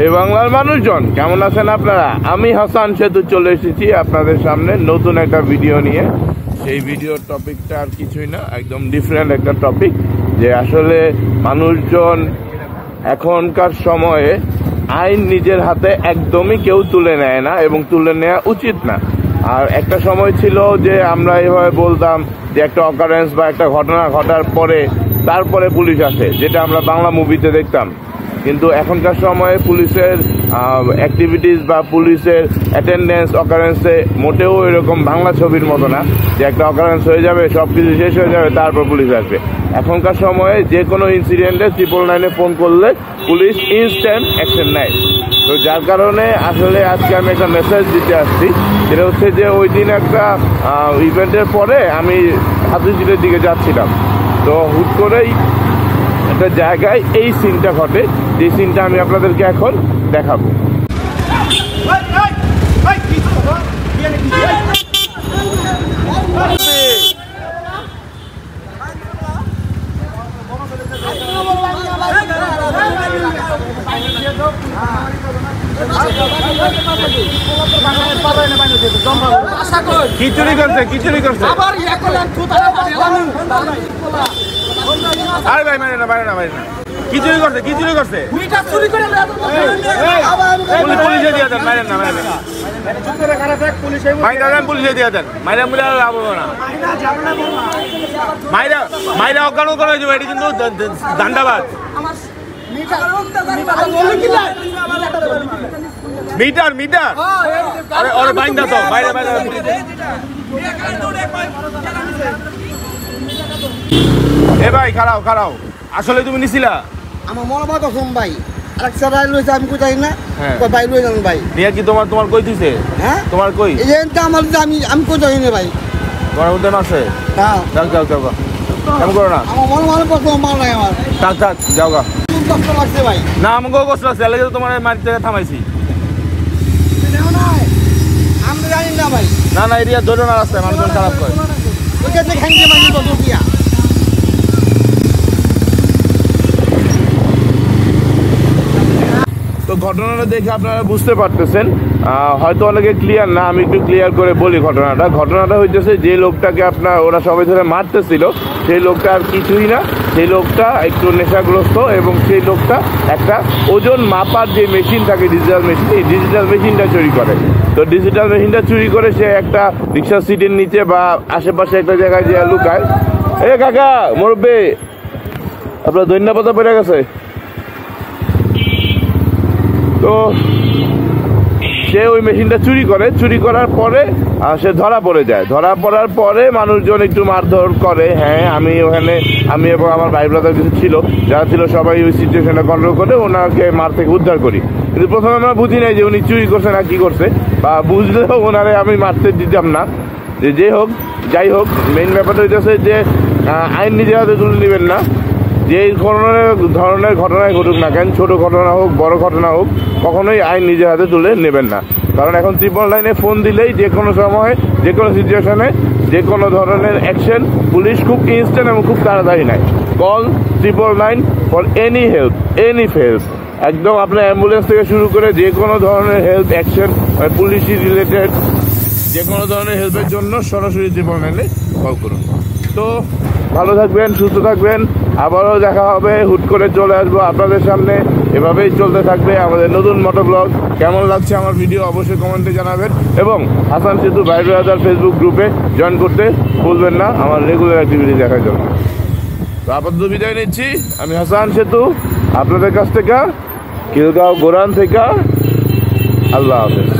এই বাংলার মানুষজন কেমন আছেন আপনারা? আমি হাসান সেতু চলে এসেছি আপনাদের সামনে নতুন একটা ভিডিও নিয়ে। এই ভিডিওর টপিকটা আর কিছুই না, একদম ডিফারেন্ট একটা টপিক, যে আসলে মানুষজন এখনকার সময়ে আইন নিজের হাতে একদমই কেউ তুলে নেয় না এবং তুলে নেওয়া উচিত না। আর একটা সময় ছিল যে আমরা এভাবে বলতাম যে একটা অকারেন্স বা একটা ঘটনা ঘটার পরে তারপরে পুলিশ আসে, যেটা আমরা বাংলা মুভিতে দেখতাম। কিন্তু এখনকার সময়ে পুলিশের অ্যাক্টিভিটিস বা পুলিশের অ্যাটেন্ডেন্স অকারেন্সে মোটেও এরকম বাংলা ছবির মতো না, যে একটা অকারেন্স হয়ে যাবে, সব কিছু শেষ হয়ে যাবে, তারপর পুলিশ আসবে। এখনকার সময়ে যে কোনো ইনসিডেন্টে 999 ফোন করলে পুলিশ ইনস্ট্যান্ট অ্যাকশন নেয়। তো যার কারণে আসলে আজকে আমি একটা মেসেজ দিতে আসছি, যেটা হচ্ছে যে ওই দিন একটা ইভেন্টের পরে আমি হাতিঝিলের দিকে যাচ্ছিলাম। তো হুট করেই একটা জায়গায় এই সিনটা ঘটে, যে সিনটা আমি আপনাদেরকে এখন দেখাবো। কি চুরি করছে? কি চুরি করছে? আরে ভাই মারে না, মারে না, মারে না। কি চুরি করছে? কি চুরি করছে? মিটার চুরি করে পুলিশে দিয়ে দেন। মারেন না, মারেন না। পুলিশে দিয়ে দেন। মাইরা মুলে লাভ হবে না। মাইরা মাইরা অজ্ঞান করা হয়ে যাবে। এটি কিন্তু দান্ডাবাজ। মিটার মিটার আরে ওরে বাইন্দা তো বাইরে বাইরে। এ ভাই খারাও খারাও, আসলে তুমি নিছিলা? আমার মনে হয় কখন ভাই আরেকটা রাইল হইছে, আমি কই যাই না, কই ভাই লই যান ভাই। নিয়া কি তোমার তোমার কই দিছে? হ্যাঁ তোমার কই? এই এনটা আমার আমি কই যাই না ভাই। তোমার মধ্যে আছে? হ্যাঁ যাও যাও যাও, কেমন করো না? আমার মনে হয় কখন মার নাই আমার। থাক থাক যাও গা। কষ্ট লাগছে ভাই। না আমাকেও কষ্ট লাগছে, এলাকা তোমার মাটির থেকে থামাইছি। আমি জানি না ভাই। না না এরিয়া ধরো না, রাস্তায় মানুষজন খারাপ করে। ওইটাতে খাইতে মানে কত দিয়া। তো ঘটনাটা দেখে আপনারা বুঝতে পারতেছেন, হয়তো অনেকে ক্লিয়ার না, আমি একটু ক্লিয়ার করে বলি ঘটনাটা। ঘটনাটা হইতেছে যে লোকটাকে ওরা সবাই ধরে মারতেছিল, সেই লোকটা আর কিছুই না, সেই লোকটা একটু নেশাগ্রস্ত এবং সেই লোকটা একটা ওজন মাপার যে মেশিন থাকে ডিজিটাল মেশিন, এই ডিজিটাল মেশিনটা চুরি করে। তো ডিজিটাল মেশিনটা চুরি করে সে একটা রিক্সার সিটের নিচে বা আশেপাশে একটা জায়গায় যে লুকায়। এ কাকা মুরব্বি, আপনার ধন্যবাদ পড়ে গেছে। তো সে ওই মেশিনটা চুরি করে, চুরি করার পরে সে ধরা পড়ে যায়। ধরা পড়ার পরে মানুষজন একটু মারধর করে। হ্যাঁ আমি ওখানে, আমি এবং আমার ভাই ব্রাদার কিছু ছিল, যারা ছিল সবাই ওই সিচুয়েশনটা কন্ট্রোল করে ওনাকে মার থেকে উদ্ধার করি। কিন্তু প্রথমে আমরা বুঝি নাই যে উনি চুরি করছে না কি করছে, বা বুঝলেও ওনারে আমি মারতে দিতাম না। যে যাই হোক মেইন ব্যাপারটা হইতেছে যে আইন নিজের হাতে তুলে নেবেন না। যে ধরনের ঘটনায় ঘটুক না কেন, ছোট ঘটনা হোক বড় ঘটনা হোক, কখনোই আইন নিজের হাতে তুলে নেবেন না। কারণ এখন 999 ফোন দিলেই যে কোনো সময় যে কোনো সিচুয়েশনে যে কোনো ধরনের অ্যাকশন পুলিশ খুব ইনস্ট্যান্ট এবং খুব তাড়াতাড়ি নেয়। Call 999 for any help, any help. একদম আপনার অ্যাম্বুলেন্স থেকে শুরু করে যে কোনো ধরনের হেল্প অ্যাকশন পুলিশি রিলেটেড যে কোনো ধরনের হেল্পের জন্য সরাসরি 999 কল করুন। তো ভালো থাকবেন, সুস্থ থাকবেন, আবারও দেখা হবে। হুট করে চলে আসবো আপনাদের সামনে, এভাবেই চলতে থাকবে আমাদের নতুন মোটো ব্লগ। কেমন লাগছে আমার ভিডিও অবশ্যই কমেন্টে জানাবেন, এবং হাসান সেতু ভাই ব্রাদার ফেসবুক গ্রুপে জয়েন করতে ভুলবেন না আমার রেগুলার অ্যাক্টিভিটি দেখার জন্য। তো আপাতত বিদায় নিচ্ছি, আমি হাসান সেতু আপনাদের কাছ থেকে, খিলগাঁও গোরান থেকে। আল্লাহ হাফেজ।